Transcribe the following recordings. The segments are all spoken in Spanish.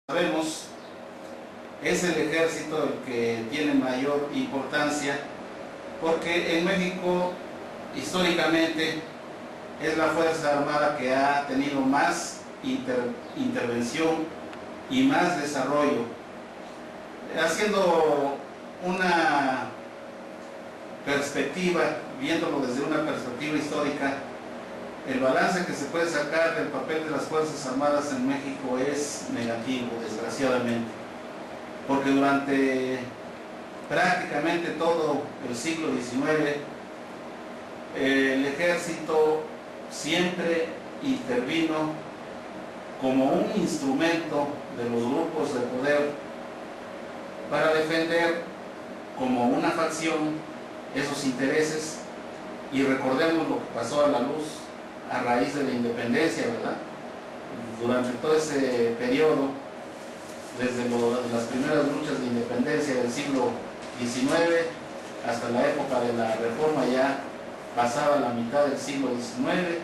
Sabemos, es el ejército el que tiene mayor importancia, porque en México históricamente es la Fuerza Armada que ha tenido más intervención y más desarrollo. Haciendo una perspectiva, viéndolo desde una perspectiva histórica, el balance que se puede sacar del papel de las Fuerzas Armadas en México es negativo, desgraciadamente, porque durante prácticamente todo el siglo XIX el ejército siempre intervino como un instrumento de los grupos de poder para defender como una facción esos intereses. Y recordemos lo que pasó a la luz a raíz de la independencia, ¿verdad? Durante todo ese periodo, desde las primeras luchas de independencia del siglo XIX hasta la época de la reforma, ya pasaba la mitad del siglo XIX,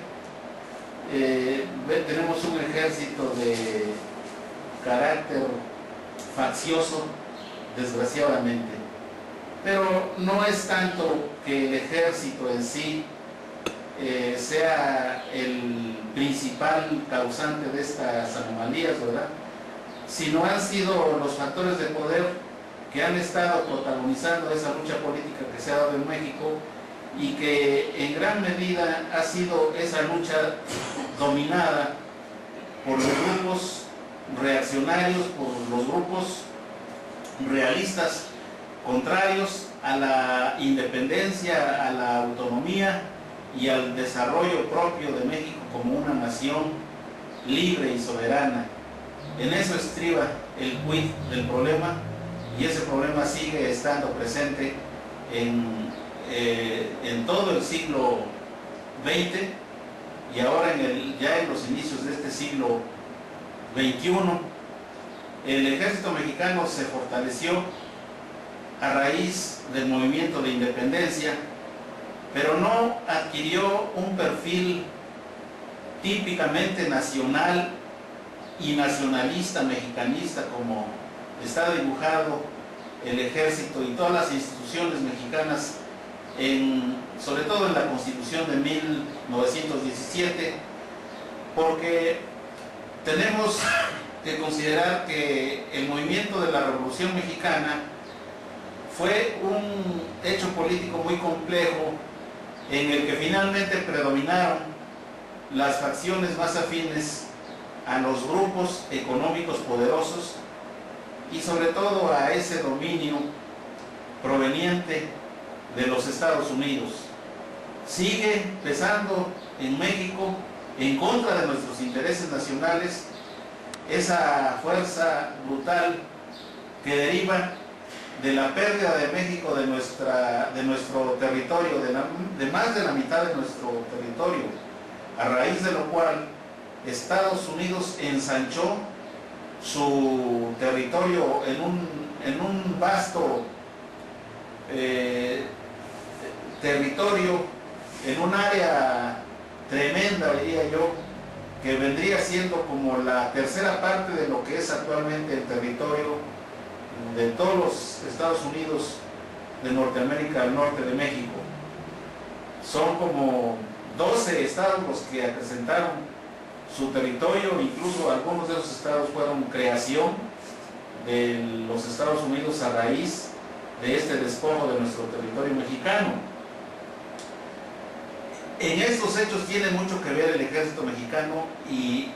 tenemos un ejército de carácter faccioso, desgraciadamente. Pero no es tanto que el ejército en sí sea el principal causante de estas anomalías, ¿verdad? Sino han sido los factores de poder que han estado protagonizando esa lucha política que se ha dado en México y que en gran medida ha sido esa lucha dominada por los grupos reaccionarios, por los grupos realistas, contrarios a la independencia, a la autonomía y al desarrollo propio de México como una nación libre y soberana. En eso estriba el quid del problema, y ese problema sigue estando presente en todo el siglo XX y ahora ya en los inicios de este siglo XXI. El ejército mexicano se fortaleció a raíz del movimiento de independencia, pero no adquirió un perfil típicamente nacional y nacionalista, mexicanista, como está dibujado el ejército y todas las instituciones mexicanas, sobre todo en la Constitución de 1917, porque tenemos que considerar que el movimiento de la Revolución Mexicana fue un hecho político muy complejo en el que finalmente predominaron las facciones más afines a los grupos económicos poderosos y sobre todo a ese dominio proveniente de los Estados Unidos. Sigue pesando en México, en contra de nuestros intereses nacionales, esa fuerza brutal que deriva de la pérdida de México de nuestro territorio, de más de la mitad de nuestro territorio, a raíz de lo cual Estados Unidos ensanchó su territorio en un vasto territorio, en un área tremenda, diría yo, que vendría siendo como la tercera parte de lo que es actualmente el territorio de todos los Estados Unidos de Norteamérica al norte de México. Son como 12 estados los que acrecentaron su territorio, incluso algunos de esos estados fueron creación de los Estados Unidos a raíz de este despojo de nuestro territorio mexicano. En estos hechos tiene mucho que ver el ejército mexicano, y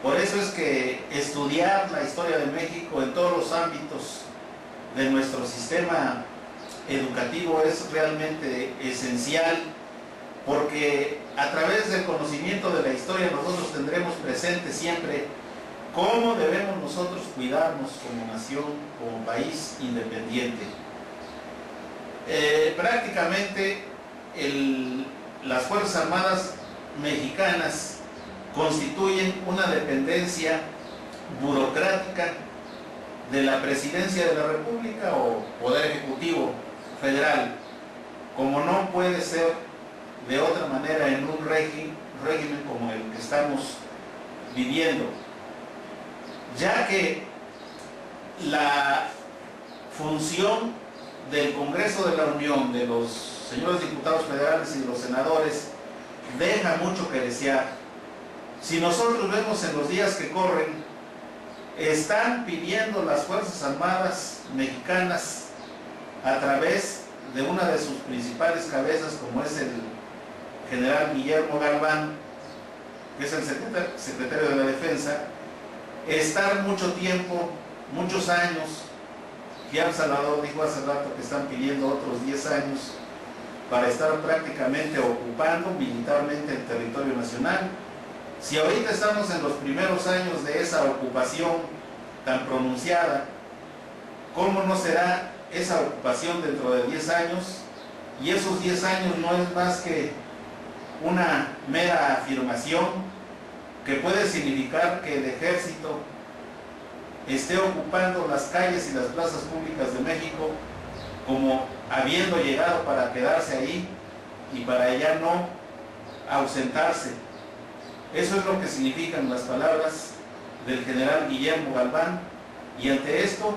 por eso es que estudiar la historia de México en todos los ámbitos de nuestro sistema educativo es realmente esencial, porque a través del conocimiento de la historia nosotros tendremos presente siempre cómo debemos nosotros cuidarnos como nación, como país independiente. Prácticamente las Fuerzas Armadas mexicanas constituyen una dependencia burocrática de la Presidencia de la República o Poder Ejecutivo Federal, como no puede ser de otra manera en un régimen como el que estamos viviendo, ya que la función del Congreso de la Unión, de los señores diputados federales y de los senadores, deja mucho que desear. Si nosotros vemos en los días que corren, están pidiendo las Fuerzas Armadas mexicanas, a través de una de sus principales cabezas, como es el general Guillermo Galván, que es el secretario de la Defensa, estar mucho tiempo, muchos años. Gian Salvador dijo hace rato que están pidiendo otros 10 años para estar prácticamente ocupando militarmente el territorio nacional. Si ahorita estamos en los primeros años de esa ocupación tan pronunciada, ¿cómo no será esa ocupación dentro de 10 años? Y esos 10 años no es más que una mera afirmación que puede significar que el ejército esté ocupando las calles y las plazas públicas de México como habiendo llegado para quedarse ahí y para ya no ausentarse. Eso es lo que significan las palabras del general Guillermo Galván, y ante esto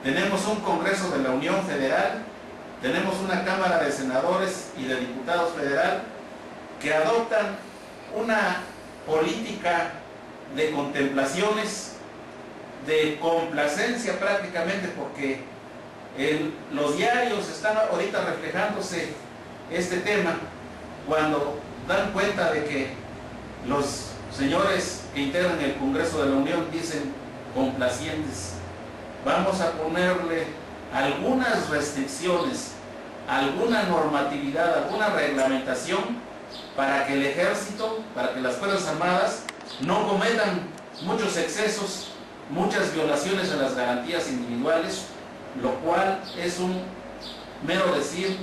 tenemos un Congreso de la Unión Federal, tenemos una Cámara de Senadores y de Diputados Federal que adoptan una política de contemplaciones, de complacencia prácticamente, porque los diarios están ahorita reflejándose este tema cuando dan cuenta de que los señores que integran el Congreso de la Unión dicen complacientes. Vamos a ponerle algunas restricciones, alguna normatividad, alguna reglamentación para que el ejército, para que las Fuerzas Armadas no cometan muchos excesos, muchas violaciones a las garantías individuales, lo cual es un mero decir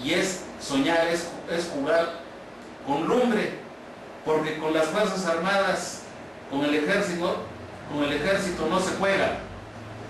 y es soñar, es jugar con lumbre, porque con las Fuerzas Armadas, con el ejército no se juega.